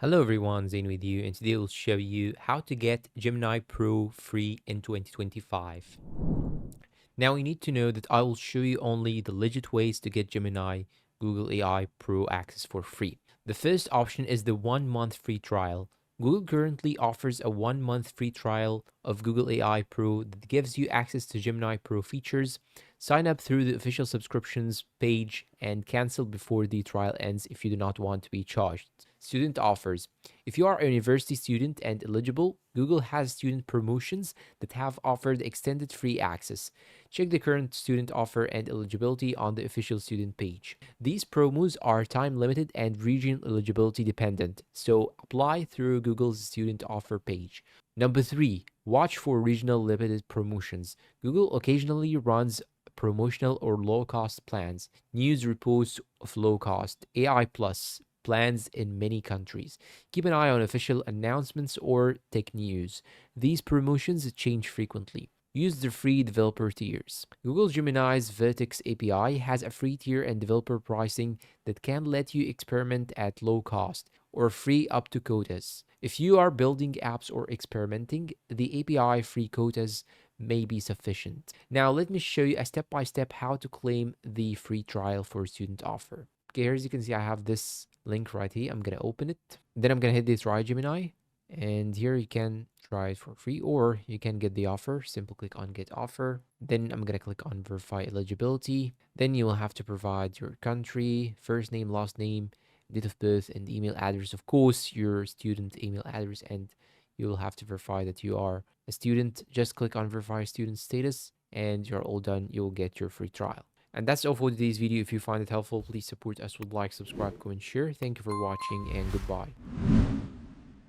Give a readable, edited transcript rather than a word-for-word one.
Hello everyone, Zain with you, and today we'll show you how to get Gemini Pro free in 2025. Now you need to know that I will show you only the legit ways to get Gemini Google AI Pro access for free. The first option is the 1 month free trial. Google currently offers a 1 month free trial of Google AI Pro that gives you access to Gemini Pro features. Sign up through the official subscriptions page and cancel before the trial ends if you do not want to be charged. Student offers. If you are a university student and eligible, Google has student promotions that have offered extended free access. Check the current student offer and eligibility on the official student page. These promos are time limited and region eligibility dependent, so apply through Google's student offer page. Number 3, watch for regional limited promotions. Google occasionally runs promotional or low cost plans. News reports of low cost AI Plus plans in many countries. Keep an eye on official announcements or tech news. These promotions change frequently. Use the free developer tiers. Google Gemini's Vertex API has a free tier and developer pricing that can let you experiment at low cost or free up to quotas. If you are building apps or experimenting, the API free quotas may be sufficient. Now let me show you a step-by-step how to claim the free trial for student offer. Okay, here as you can see, I have this link right here. I'm gonna open it. Then I'm gonna hit the try Gemini. And here you can try it for free or you can get the offer. Simple click on get offer. Then I'm gonna click on verify eligibility. Then you will have to provide your country, first name, last name, date of birth, and email address. Of course, your student email address, and you will have to verify that you are a student. Just click on verify student status and you're all done. You'll get your free trial. And that's all for today's video. If you find it helpful, please support us with like, subscribe, comment, share. Thank you for watching and goodbye.